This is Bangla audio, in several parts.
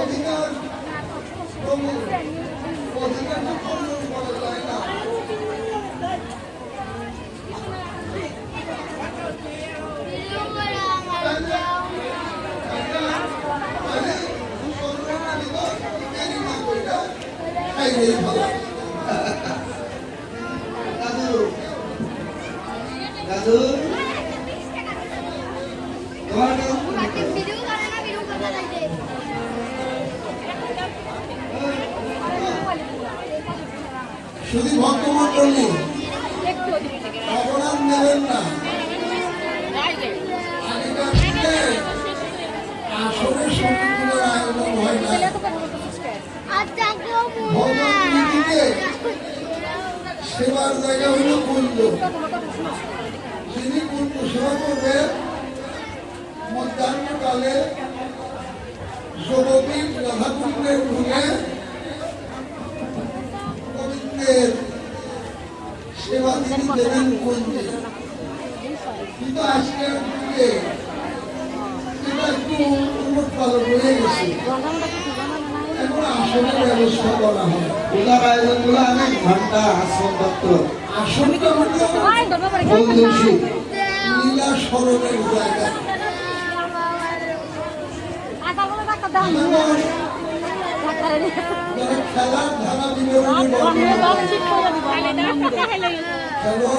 অধিকার অধিকার তো খণ্ডন করা যায় না। দাদু শুধু ভক্তমন্ডলী অবদান নেবেন না। আসলে সঙ্গীতের আয়োজন হয় না। সেবার জায়গা হল কুণ্ড। যিনি কুণ্ড সেবা করবেন মধ্যাহ্নকালে যোগপীঠ রাধাকুণ্ডের ঢুকে গোবিন্দের সেবা তিনি দেবেন কুঞ্জে। কিন্তু আজকের যুগে এটা একটু উন্নত পালন হয়ে গেছে। এখন আসনের ব্যবস্থা করা হয়। পূজার আয়োজনগুলো অনেক ঘন্টা আসন দত্ত আসনটা লীলা স্মরণের জায়গা। খেলার ধারা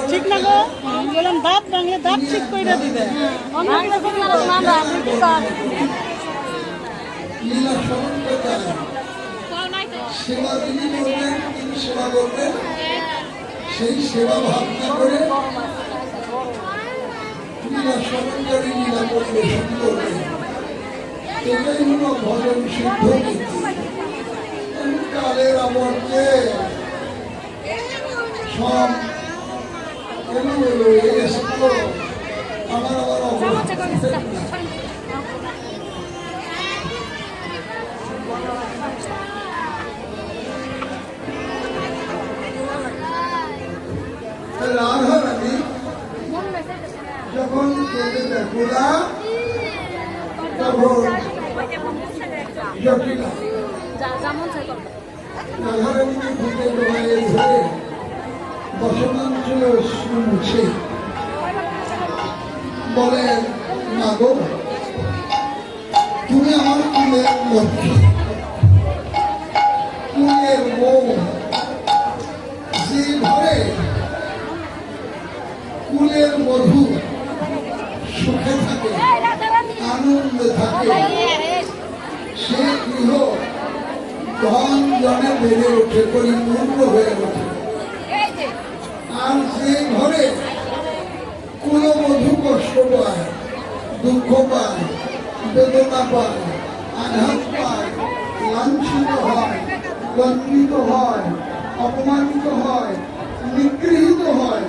ঠিক না গো বললাম দাঁত ভাঙলে দাঁত ঠিক করে দিবে লীলা স্মরণ করতে সেবা তিনি করবেন, তিনি সেবা করবেন। সেই সেবা ভাবনা করে লীলা স্মরণকারী লীলা পরিবেশন করবেন। এটাই হলো ভজন সিদ্ধ নীতি। কালের আবর্তে সব এলোমেলো হয়ে গেছে তো আমার অবস্থা রাধারানী যখন বেকুলা তখন জটিলা রাধারানীকে খুঁজে জমায়ে ধরে বসনাঞ্চল শুনছে। বলেন মা গো তুমি আমার কুলের লক্ষ্মী, কুলের বউ। যে ঘরে কুলের মধু সুখে থাকে, আনন্দে থাকে, সে গৃহ ধন জনে বেড়ে ওঠে, পরিপূর্ণ হয়ে ওঠে। আর যে ঘরে কুলবধূ কষ্ট পায়, দুঃখ পায়, বেদনা পায়, আঘাত পায়, লাঞ্ছিত হয়, লজ্জিত হয়, অপমানিত হয়, নিগৃহীত হয়,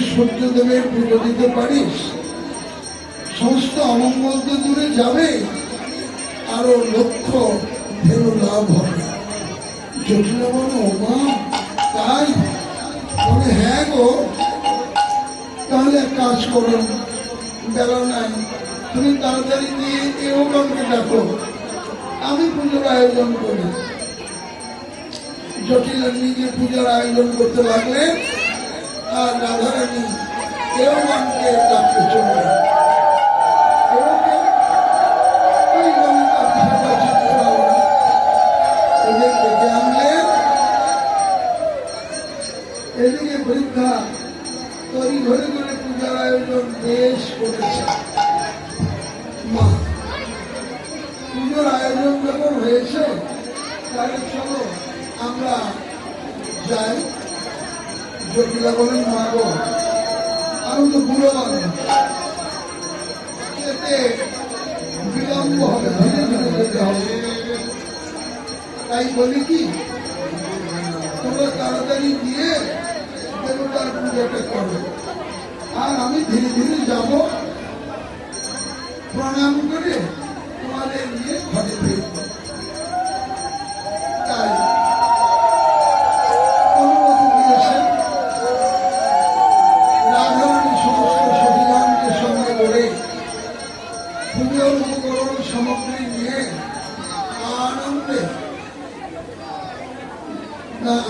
সূর্যদেবের পুজো দিতে পারিস, সমস্ত অমঙ্গল তো দূরে যাবে, আরো লক্ষ ধেনু লাভ হবে। জটিল বলো, ওমা তাই? বলে হ্যাঁ গো, তাহলে এক কাজ করুন, বেলা নাই, তুমি তাড়াতাড়ি দিয়ে এও কাউকে ডাকো, আমি পুজোর আয়োজন করি। জটিল নিজে পুজোর আয়োজন করতে লাগলেন, আর রাধারানী এও গানকে ডাকতে চললেন। এদিকে বৃদ্ধা তরি ঘরে ঘরে পূজার আয়োজন বেশ করেছে। মা, পুজোর আয়োজন যখন হয়েছে, তাহলে চলো আমরা যাই। জটিলা বলেন, মা গো, আমি তো বুড়ো মানুষ, এতে বিলম্ব হবে, ধীরে ধীরে যেতে হবে। তাই বলি কি, তোমরা তাড়াতাড়ি দিয়ে দেবতার পুজোটা করো, আর আমি ধীরে ধীরে যাব, প্রণাম করে তোমাদের নিয়ে ঘরে ফিরব। তাই অনুমতি দিয়েছেন। রাধারানী সমস্ত সহিগণকে সঙ্গে করে পুজোর উপকরণ সামগ্রী নিয়ে আনন্দে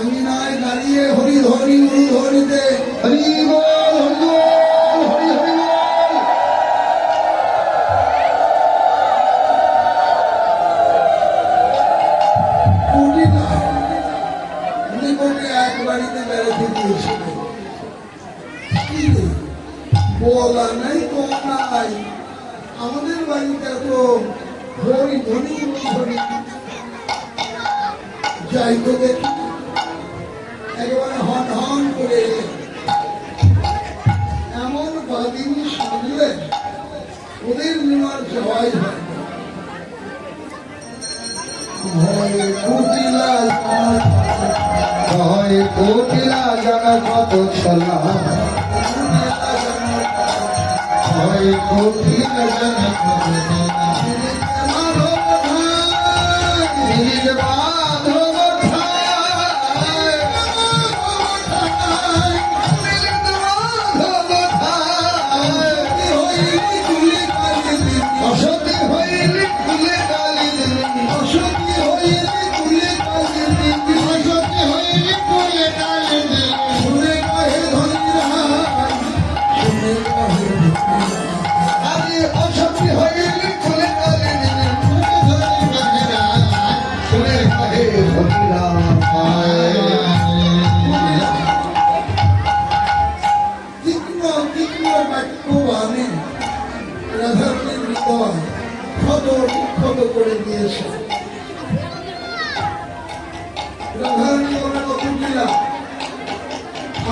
আঙিনায় দাঁড়িয়ে হরি ধরি গুরু ধরিতে হরি বল, হরি বল, হরি হরি বল। কুটিলা নিকটে এক বাড়িতে বেড়াতে গিয়েছিল। কি রে, বলা নাই কম নাই, আমাদের বাড়িতে তো হরি ধরি ধরি, যাই তো দেখি। একেবারে হন হন করে এমন বাদিনী সাজলেন, ওদের নেওয়ার জয় হয়। কোকিলা জানা কত ছলা, কোকিলা জানা কত করে দিয়েছে। রাধারানী বলে, কুটিলা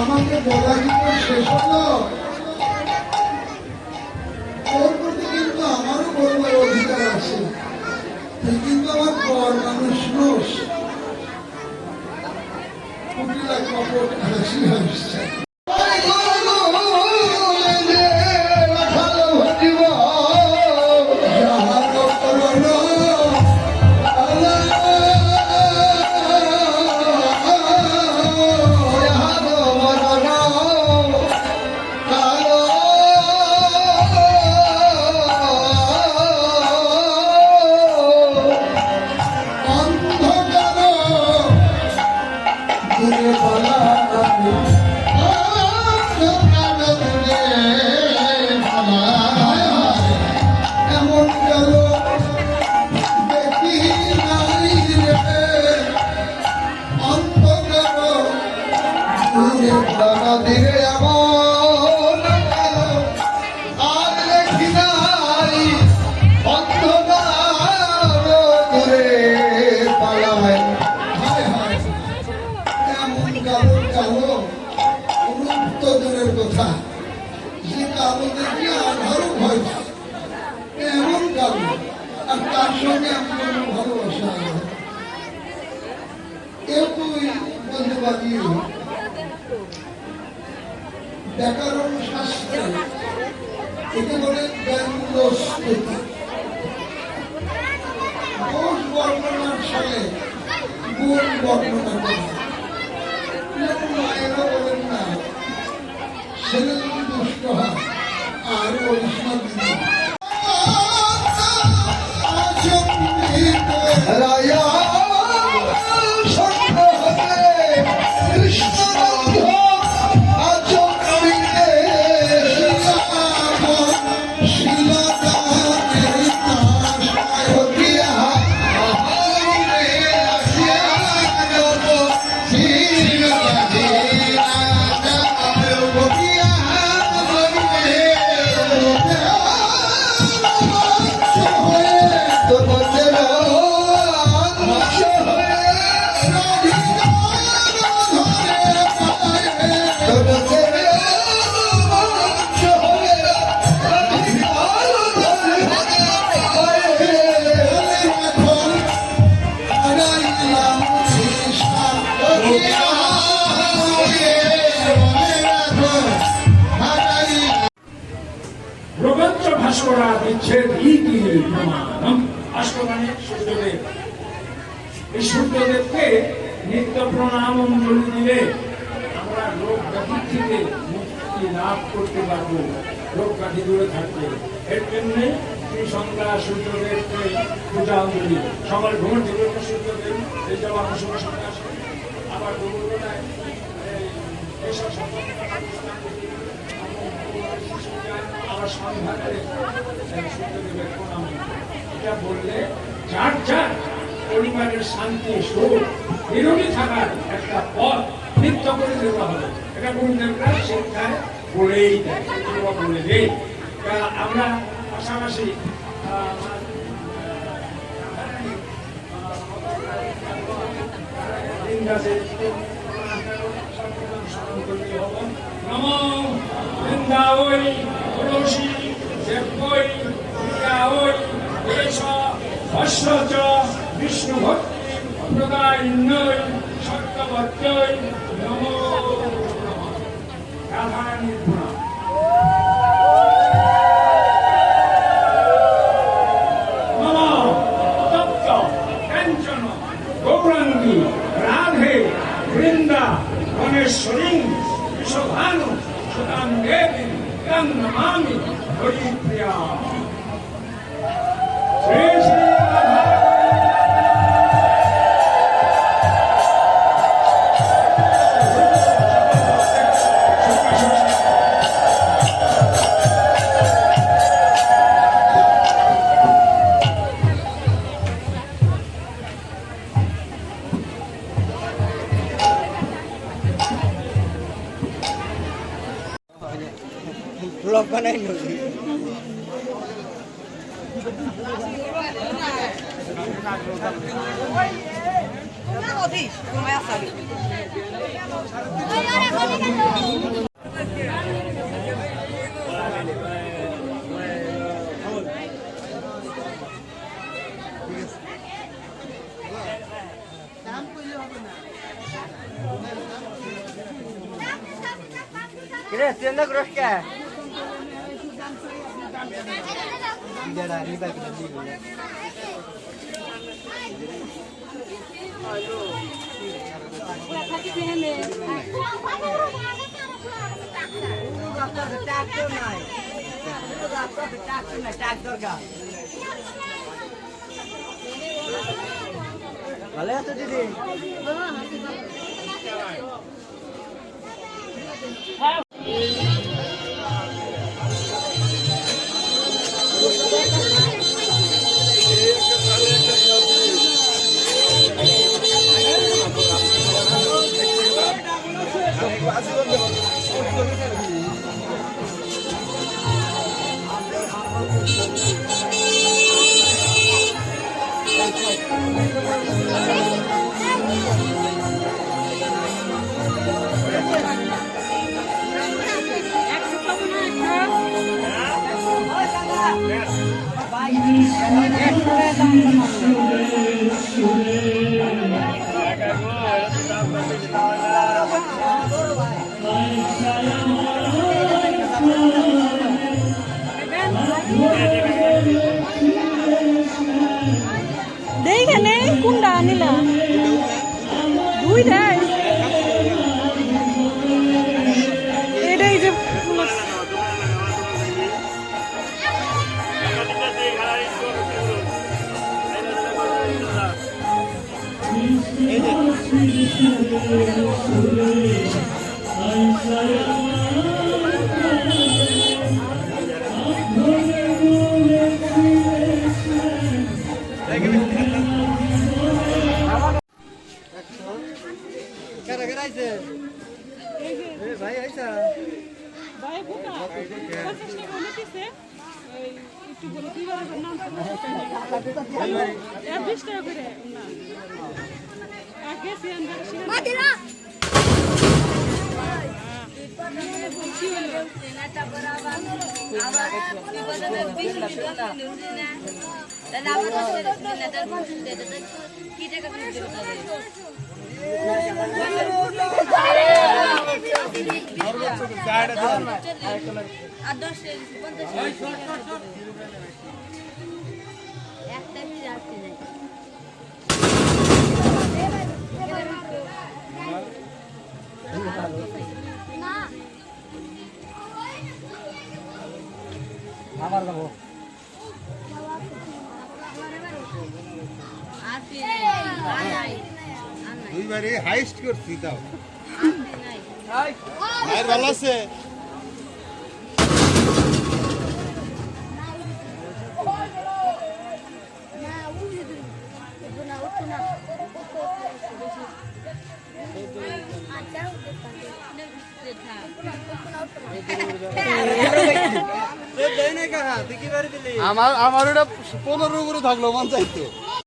আমাকে বলা কিন্তু শেষ হলো, ওর প্রতি কিন্তু আমারও বলবার অধিকার আছে, তুই কিন্তু আমার বর মানুষ নোস। কুটিলা কপট হাসি হাসছে। ব্যাকরণ শাস্ত্রে একে বলেন ব্যঙ্গস্তুতি। দোষ বর্ণনার সাথে গুণ বর্ণনা করা। যেমন মায়েরা বলেন না, ছেলে যদি দুষ্ট হয় আর বলিস না দিদি। রায়া সত্য হতে কৃষ্ণ বন্ধ আচরণে সখিয়া আহারে আসিয়া নব শিরবাধিরা সখিয়া বলিলে তো বন্ধের প্রবঞ্চ ভাস্করা বিচ্ছেদ ইতি প্রমাণম। ভাস্কর মানে সূর্যদেব। এই সূর্যদেবকে নিত্য প্রণাম অঞ্জলি দিলে আমরা রোগ ব্যাধি থেকে মুক্তি লাভ করতে পারবো, রোগ ব্যাধি দূরে থাকবে। এর জন্যে শ্রী সন্ধ্যা সূর্যদেবকে পূজা অঞ্জলি। সকাল ঘুম থেকে সূর্যদেব এই যাওয়া শুভ সন্ধ্যা আসে। আবার দুপুরবেলায় এসব আবার সন্ধ্যাকালে সূর্যদেবের প্রণাম। এটা বললে যার যার পরিবারের শান্তি সুখ নিরোগী থাকার একটা পথ নিত্য করে দেওয়া হবে। এটা গুরুদেবরা শিক্ষায় বলেই দেয়, বলে দেয়। আমরা পাশাপাশি নমো বৃন্দাবৈ তুলসী দেবৈ প্রিয়াবৈ এষ ভস্য বিষ্ণু ভক্তি প্রদায়িন্যৈ সত্যবত্যৈ নমো নমঃ। রাধারানীর প্রণাম। নমো তপ্ত কাঞ্চন গৌরাঙ্গী রাধে বৃন্দা বনেশ্বরী বিশ্বভানু সুতাং দেবী তং নমামি হরিপ্রিয়া। শ্রী শ্রী রাধা ব্লগ বানাই নদী Kira tienda gross কে Tidak ada riba kita beli. Boleh atau jadi? Bye. 50 টাকা হলে দিছে ওই একটু বলে দিবার নাম 20 টাকা করে না আগে সিয়ান মাদিরা আমার যাবো দুইবারই হাইস্ট করছি তাও মায়ের ভালো আছে আমার ওটা 15 করে থাকলো মন চাইতো